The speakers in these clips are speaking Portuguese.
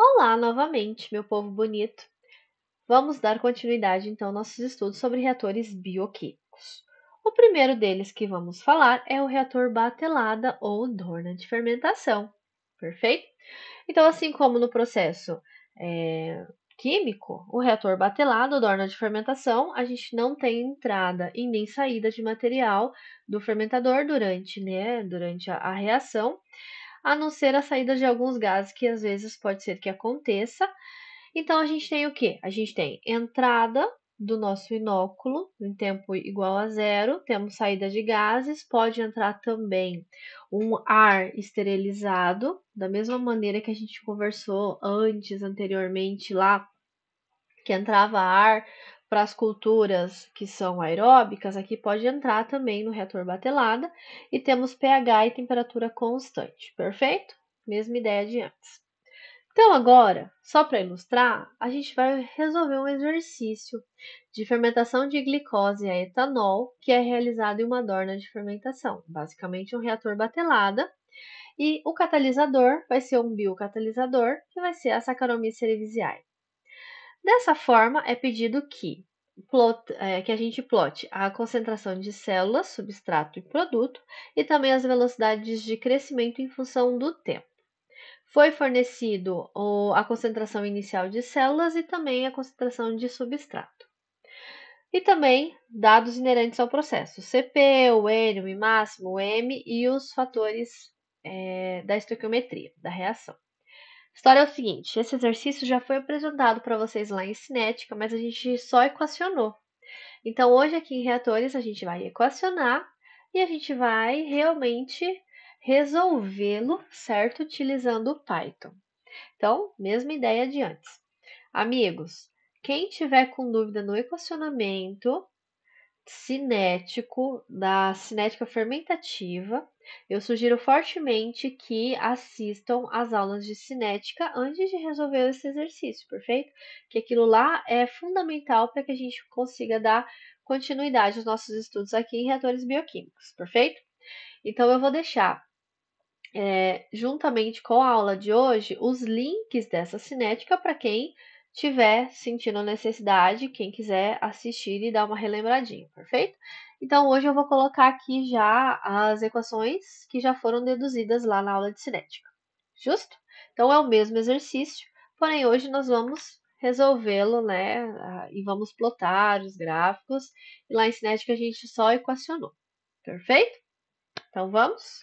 Olá novamente, meu povo bonito. Vamos dar continuidade então aos nossos estudos sobre reatores bioquímicos. O primeiro deles que vamos falar é o reator batelada ou dorna de fermentação. Perfeito? Então, assim como no processo químico, o reator batelado ou dorna de fermentação, a gente não tem entrada e nem saída de material do fermentador durante a reação, a não ser a saída de alguns gases que às vezes pode ser que aconteça. Então a gente tem o quê? A gente tem entrada do nosso inóculo em tempo igual a zero, temos saída de gases, pode entrar também um ar esterilizado, da mesma maneira que a gente conversou anteriormente lá, que entrava ar para as culturas que são aeróbicas, aqui pode entrar também no reator batelada, e temos pH e temperatura constante, perfeito? Mesma ideia de antes. Então, agora, só para ilustrar, a gente vai resolver um exercício de fermentação de glicose a etanol, que é realizado em uma dorna de fermentação, basicamente um reator batelada, e o catalisador vai ser um biocatalisador, que vai ser a Saccharomyces cerevisiae. Dessa forma, é pedido que a gente plote a concentração de células, substrato e produto, e também as velocidades de crescimento em função do tempo. Foi fornecido a concentração inicial de células e também a concentração de substrato. E também dados inerentes ao processo, CP, o N, o I máximo, o M e os fatores da estequiometria, da reação. A história é o seguinte, esse exercício já foi apresentado para vocês lá em cinética, mas a gente só equacionou. Então, hoje aqui em reatores, a gente vai equacionar e a gente vai realmente resolvê-lo, certo? Utilizando o Python. Então, mesma ideia de antes. Amigos, quem tiver com dúvida no equacionamento cinético, da cinética fermentativa, eu sugiro fortemente que assistam às aulas de cinética antes de resolver esse exercício, perfeito? Que aquilo lá é fundamental para que a gente consiga dar continuidade aos nossos estudos aqui em reatores bioquímicos, perfeito? Então, eu vou deixar juntamente com a aula de hoje, os links dessa cinética para quem tiver sentindo necessidade, quem quiser assistir e dar uma relembradinha, perfeito? Então, hoje eu vou colocar aqui já as equações que já foram deduzidas lá na aula de cinética, justo? Então, é o mesmo exercício, porém hoje nós vamos resolvê-lo, né? E vamos plotar os gráficos, e lá em cinética a gente só equacionou, perfeito? Então, vamos?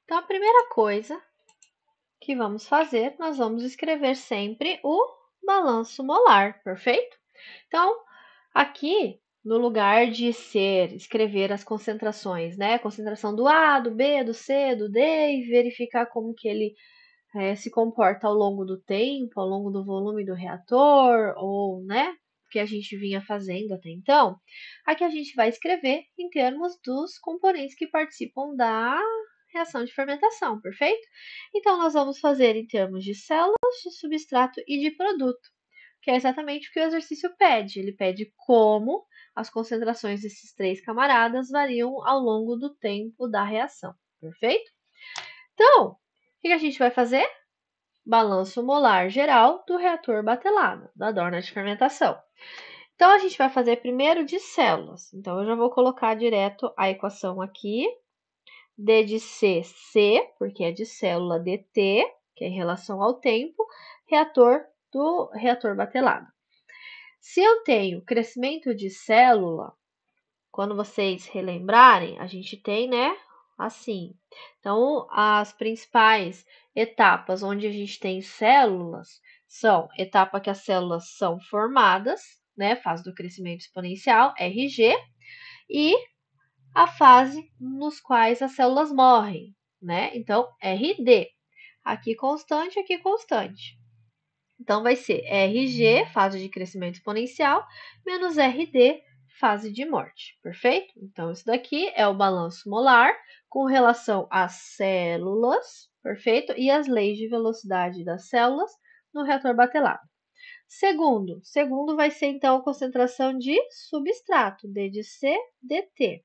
Então, a primeira coisa que vamos fazer, nós vamos escrever sempre o balanço molar, perfeito? Então, aqui, no lugar de escrever as concentrações, né? Concentração do A, do B, do C, do D, e verificar como que ele se comporta ao longo do tempo, ao longo do volume do reator, ou, né? Que a gente vinha fazendo até então. Aqui a gente vai escrever em termos dos componentes que participam da reação de fermentação, perfeito? Então, nós vamos fazer em termos de células, de substrato e de produto, que é exatamente o que o exercício pede. Ele pede como as concentrações desses três camaradas variam ao longo do tempo da reação, perfeito? Então, o que a gente vai fazer? Balanço molar geral do reator batelado, da dorna de fermentação. Então, a gente vai fazer primeiro de células. Então, eu já vou colocar direto a equação aqui. D de C, C, porque é de célula, dt, que é em relação ao tempo, reator batelado. Se eu tenho crescimento de célula, quando vocês relembrarem, a gente tem, né, assim. Então, as principais etapas onde a gente tem células são etapa que as células são formadas, né, fase do crescimento exponencial, RG, e a fase nos quais as células morrem, né? Então, RD. Aqui constante, aqui constante. Então, vai ser RG, fase de crescimento exponencial, menos RD, fase de morte, perfeito? Então, isso daqui é o balanço molar com relação às células, perfeito? E as leis de velocidade das células no reator batelado. Segundo vai ser, então, a concentração de substrato, D de C, dt.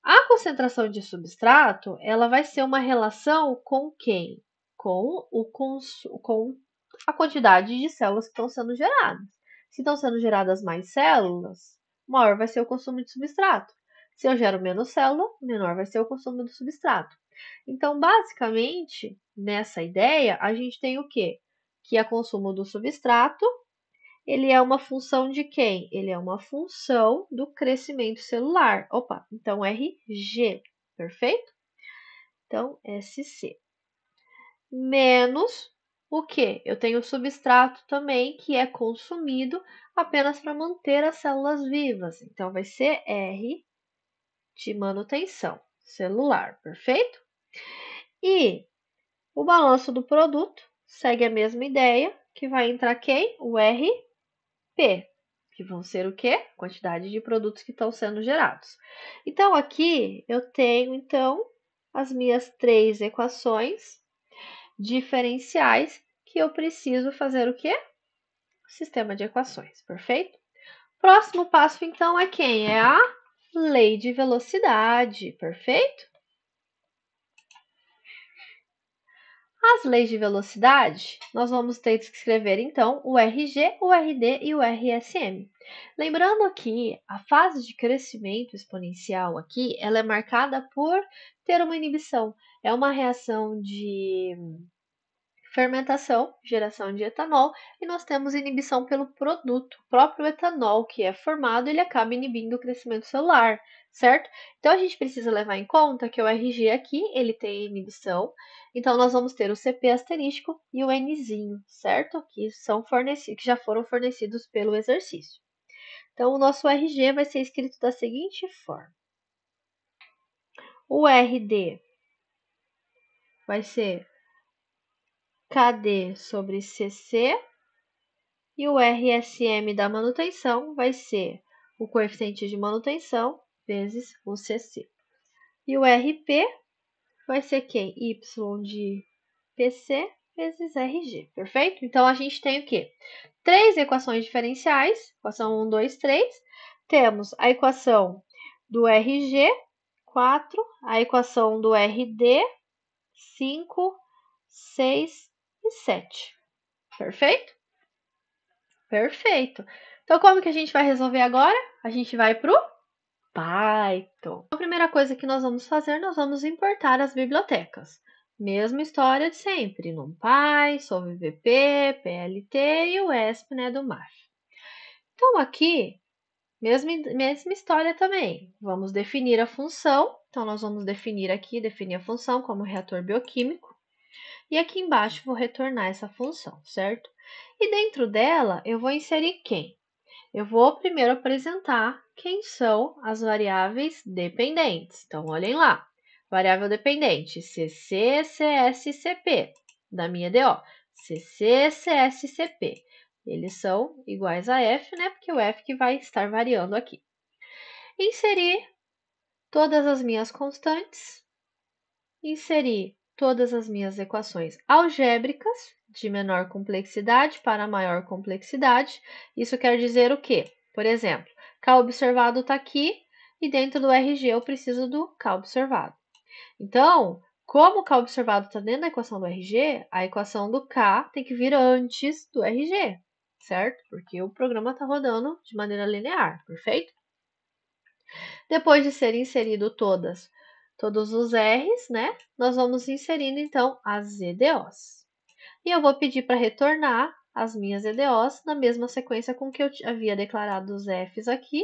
A concentração de substrato, ela vai ser uma relação com quem? com a quantidade de células que estão sendo geradas. Se estão sendo geradas mais células, maior vai ser o consumo de substrato. Se eu gero menos célula, menor vai ser o consumo do substrato. Então, basicamente, nessa ideia, a gente tem o quê? Que é consumo do substrato, ele é uma função de quem? Ele é uma função do crescimento celular. Opa, então RG, perfeito? Então, SC. Menos o quê? Eu tenho o substrato também, que é consumido apenas para manter as células vivas. Então, vai ser R de manutenção celular, perfeito? E o balanço do produto segue a mesma ideia, que vai entrar quem? O RP, que vão ser o quê? Quantidade de produtos que estão sendo gerados. Então, aqui eu tenho, então, as minhas três equações diferenciais que eu preciso fazer o quê? Sistema de equações, perfeito? Próximo passo, então, é quem? É a lei de velocidade, perfeito? As leis de velocidade, nós vamos ter que escrever, então, o RG, o RD e o RSM. Lembrando que a fase de crescimento exponencial aqui, ela é marcada por ter uma inibição. É uma reação de fermentação, geração de etanol, e nós temos inibição pelo produto. O próprio etanol que é formado, ele acaba inibindo o crescimento celular, certo? Então, a gente precisa levar em conta que o RG aqui, ele tem inibição, então nós vamos ter o CP asterístico e o Nzinho, certo? Que são fornecidos, que já foram fornecidos pelo exercício. Então, o nosso RG vai ser escrito da seguinte forma. O RD vai ser KD sobre CC, e o RSM da manutenção vai ser o coeficiente de manutenção vezes o CC. E o RP vai ser quem? Y de PC vezes RG, perfeito? Então, a gente tem o quê? Três equações diferenciais, equação 1, 2, 3. Temos a equação do RG, 4, a equação do RD, 5, 6 e 7. Perfeito? Perfeito. Então, como que a gente vai resolver agora? A gente vai para o Python. A primeira coisa que nós vamos fazer, nós vamos importar as bibliotecas. Mesma história de sempre, NumPy, SolveVP, PLT e o ESP, né, do MAF. Então, aqui, mesma história também. Vamos definir a função. Então, nós vamos definir a função como reator bioquímico. E aqui embaixo vou retornar essa função, certo? E dentro dela, eu vou inserir quem? Eu vou primeiro apresentar quem são as variáveis dependentes. Então, olhem lá. Variável dependente, CC, CS e CP, da minha DO. CC, CS e CP. Eles são iguais a F, né? Porque o F que vai estar variando aqui. Inserir todas as minhas constantes. Inserir todas as minhas equações algébricas, de menor complexidade para maior complexidade. Isso quer dizer o quê? Por exemplo, K observado está aqui e dentro do RG eu preciso do K observado. Então, como o K observado está dentro da equação do RG, a equação do K tem que vir antes do RG, certo? Porque o programa está rodando de maneira linear, perfeito? Depois de ser inserido todos os R's, né? Nós vamos inserindo, então, as EDOs. E eu vou pedir para retornar as minhas EDOs na mesma sequência com que eu havia declarado os F's aqui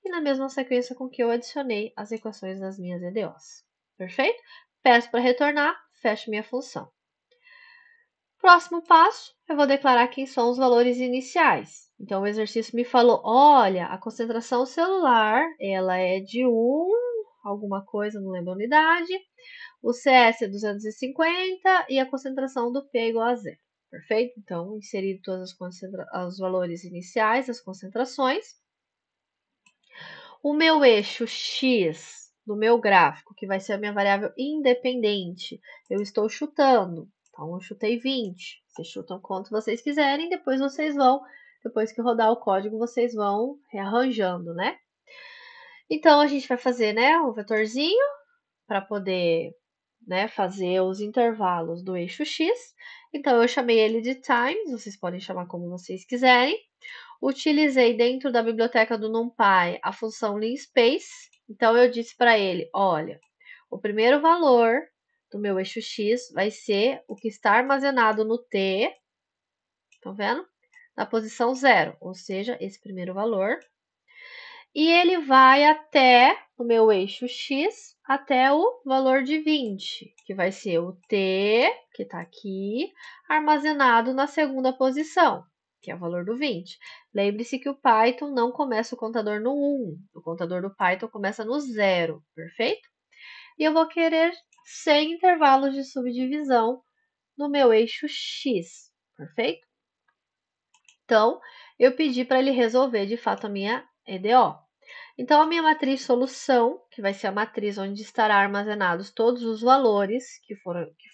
e na mesma sequência com que eu adicionei as equações das minhas EDOs. Perfeito? Peço para retornar, fecho minha função. Próximo passo, eu vou declarar quem são os valores iniciais. Então, o exercício me falou, olha, a concentração celular, ela é de 1, alguma coisa, não lembro a unidade. O CS é 250 e a concentração do P é igual a 0. Perfeito? Então, inserir todos os valores iniciais, as concentrações. O meu eixo X do meu gráfico, que vai ser a minha variável independente, eu estou chutando. Então, eu chutei 20. Vocês chutam quanto vocês quiserem, depois depois que rodar o código, vocês vão rearranjando, né? Então, a gente vai fazer, né, o vetorzinho para poder né, fazer os intervalos do eixo X. Então, eu chamei ele de times, vocês podem chamar como vocês quiserem. Utilizei dentro da biblioteca do NumPy a função linspace. Então, eu disse para ele, olha, o primeiro valor do meu eixo X vai ser o que está armazenado no T, estão vendo? Na posição 0, ou seja, esse primeiro valor. E ele vai até o meu eixo X, até o valor de 20, que vai ser o T, que está aqui, armazenado na segunda posição, que é o valor do 20. Lembre-se que o Python não começa o contador no 1, o contador do Python começa no 0, perfeito? E eu vou querer 100 intervalos de subdivisão no meu eixo X, perfeito? Então, eu pedi para ele resolver de fato a minha EDO. Então, a minha matriz solução, que vai ser a matriz onde estará armazenados todos os valores que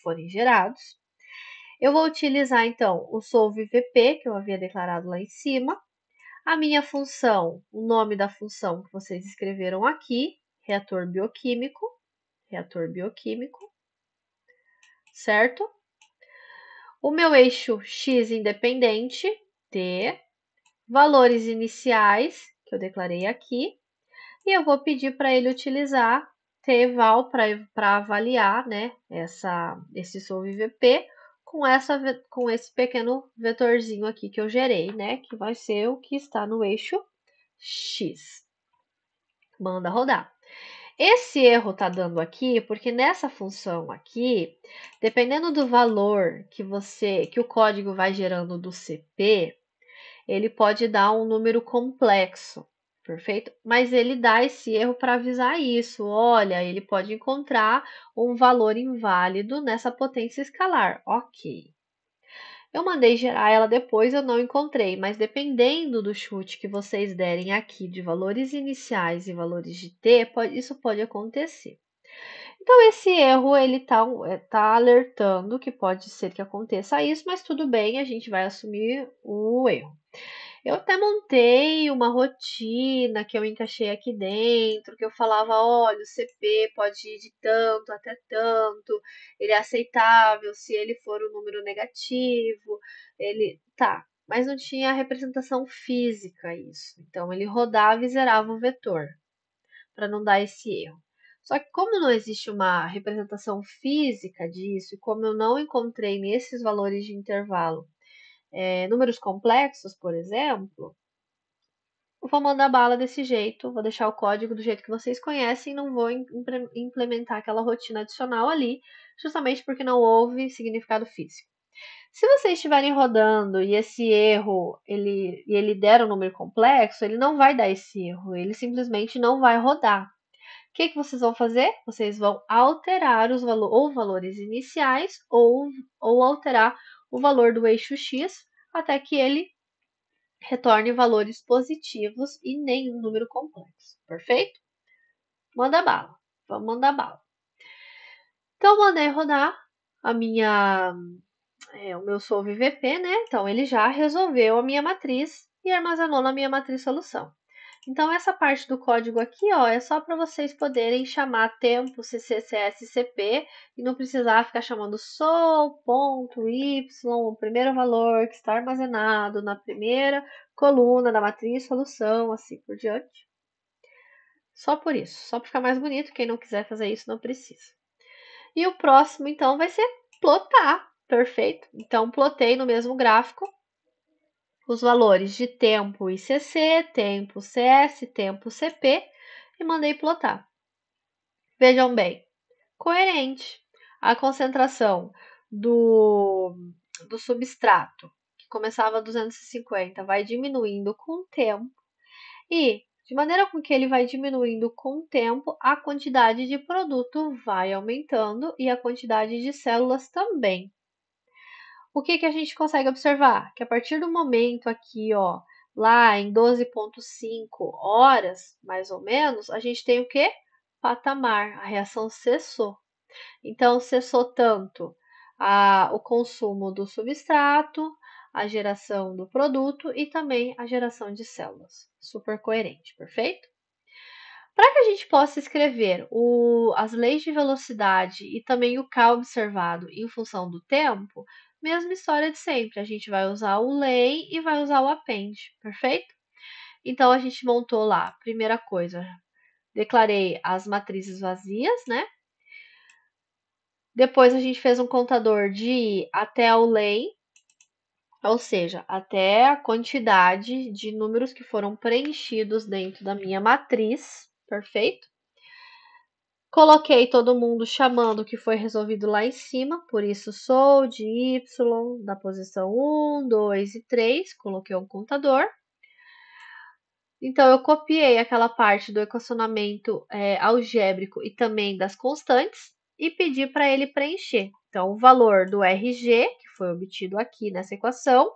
forem gerados, eu vou utilizar, então, o solve_vp, que eu havia declarado lá em cima, a minha função, o nome da função que vocês escreveram aqui, reator bioquímico, certo? O meu eixo x independente, t, valores iniciais, que eu declarei aqui, e eu vou pedir para ele utilizar teval para avaliar, né, esse solve_vp com esse pequeno vetorzinho aqui que eu gerei, né, que vai ser o que está no eixo X. Manda rodar. Esse erro está dando aqui porque nessa função aqui, dependendo do valor que o código vai gerando do CP, ele pode dar um número complexo, perfeito? Mas ele dá esse erro para avisar isso. Olha, ele pode encontrar um valor inválido nessa potência escalar. Ok. Eu mandei gerar ela depois, eu não encontrei, mas dependendo do chute que vocês derem aqui de valores iniciais e valores de t, isso pode acontecer. Então, esse erro ele tá alertando que pode ser que aconteça isso, mas tudo bem, a gente vai assumir o erro. Eu até montei uma rotina que eu encaixei aqui dentro, que eu falava, olha, o CP pode ir de tanto até tanto, ele é aceitável se ele for um número negativo, mas não tinha representação física isso. Então ele rodava e zerava o vetor, para não dar esse erro. Só que como não existe uma representação física disso, e como eu não encontrei nesses valores de intervalo números complexos, por exemplo, eu vou mandar bala desse jeito, vou deixar o código do jeito que vocês conhecem, não vou implementar aquela rotina adicional ali, justamente porque não houve significado físico. Se vocês estiverem rodando e esse erro ele der um número complexo, ele não vai dar esse erro, ele simplesmente não vai rodar. O que vocês vão fazer? Vocês vão alterar os valores iniciais ou alterar o valor do eixo x até que ele retorne valores positivos e nenhum número complexo. Perfeito? Manda bala. Vamos mandar bala. Então, mandei rodar o meu solve_vp, né? Então, ele já resolveu a minha matriz e armazenou na minha matriz solução. Então, essa parte do código aqui, ó, é só para vocês poderem chamar tempo cccSCP e não precisar ficar chamando sol.y, o primeiro valor que está armazenado na primeira coluna da matriz solução, assim por diante. Só por isso, só para ficar mais bonito. Quem não quiser fazer isso, não precisa. E o próximo, então, vai ser plotar. Perfeito? Então, plotei no mesmo gráfico os valores de tempo ICC, tempo CS, tempo CP e mandei plotar. Vejam bem, coerente. A concentração do substrato, que começava a 250, vai diminuindo com o tempo e, de maneira com que ele vai diminuindo com o tempo, a quantidade de produto vai aumentando e a quantidade de células também. O que a gente consegue observar? Que a partir do momento aqui, ó, lá em 12,5 horas, mais ou menos, a gente tem o quê? Patamar, a reação cessou. Então, cessou tanto o consumo do substrato, a geração do produto e também a geração de células. Super coerente, perfeito? Para que a gente possa escrever as leis de velocidade e também o K observado em função do tempo, mesma história de sempre. A gente vai usar o lay e vai usar o append, perfeito? Então, a gente montou lá, primeira coisa, declarei as matrizes vazias, né? Depois a gente fez um contador de i até o lay, ou seja, até a quantidade de números que foram preenchidos dentro da minha matriz, perfeito? Coloquei todo mundo chamando o que foi resolvido lá em cima, por isso sou de y da posição 1, 2 e 3, coloquei um contador. Então, eu copiei aquela parte do equacionamento algébrico e também das constantes e pedi para ele preencher. Então, o valor do RG, que foi obtido aqui nessa equação,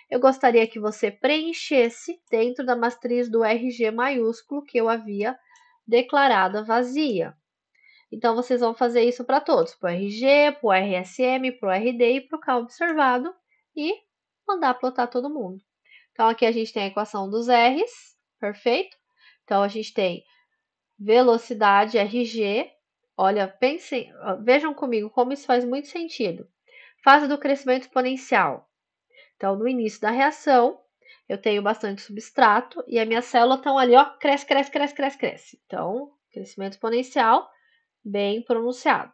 eu gostaria que você preenchesse dentro da matriz do RG maiúsculo que eu havia declarado vazia. Então, vocês vão fazer isso para todos, para o RG, para o RSM, para o RD e para o K observado e mandar plotar todo mundo. Então, aqui a gente tem a equação dos R's, perfeito? Então, a gente tem velocidade RG. Olha, pensem, vejam comigo como isso faz muito sentido. Fase do crescimento exponencial. Então, no início da reação, eu tenho bastante substrato e a minha célula estão ali, ó, cresce, cresce, cresce, cresce, cresce. Então, crescimento exponencial bem pronunciado.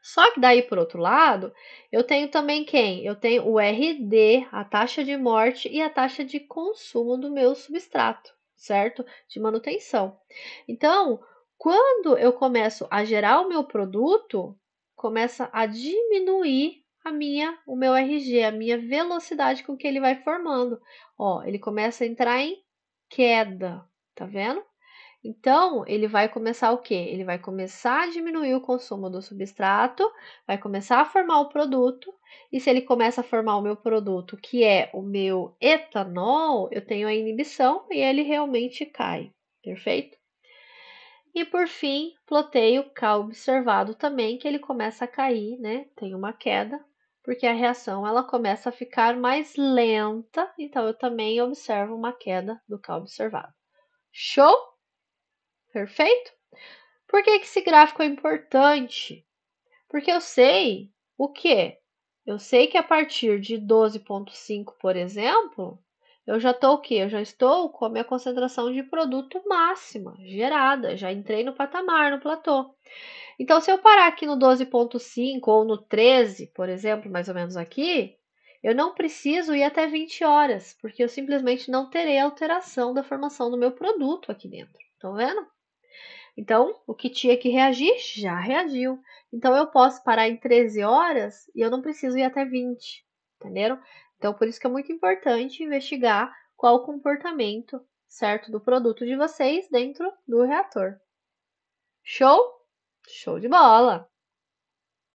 Só que daí, por outro lado, eu tenho também quem? Eu tenho o RD, a taxa de morte e a taxa de consumo do meu substrato, certo? De manutenção. Então, quando eu começo a gerar o meu produto, começa a diminuir o meu RG, a minha velocidade com que ele vai formando. Ó, ele começa a entrar em queda, tá vendo? Então, ele vai começar o quê? Ele vai começar a diminuir o consumo do substrato, vai começar a formar o produto, e se ele começa a formar o meu produto, que é o meu etanol, eu tenho a inibição e ele realmente cai, perfeito? E por fim, plotei o K observado também, que ele começa a cair, né? Tem uma queda, porque a reação ela começa a ficar mais lenta, então eu também observo uma queda do K observado. Show? Perfeito? Por que esse gráfico é importante? Porque eu sei o quê? Eu sei que a partir de 12,5, por exemplo, eu já estou o quê? Eu já estou com a minha concentração de produto máxima, gerada. Já entrei no patamar, no platô. Então, se eu parar aqui no 12,5 ou no 13, por exemplo, mais ou menos aqui, eu não preciso ir até 20 horas, porque eu simplesmente não terei alteração da formação do meu produto aqui dentro. Estão vendo? Então, o que tinha que reagir, já reagiu. Então, eu posso parar em 13 horas e eu não preciso ir até 20, entenderam? Então, por isso que é muito importante investigar qual o comportamento certo do produto de vocês dentro do reator. Show? Show de bola!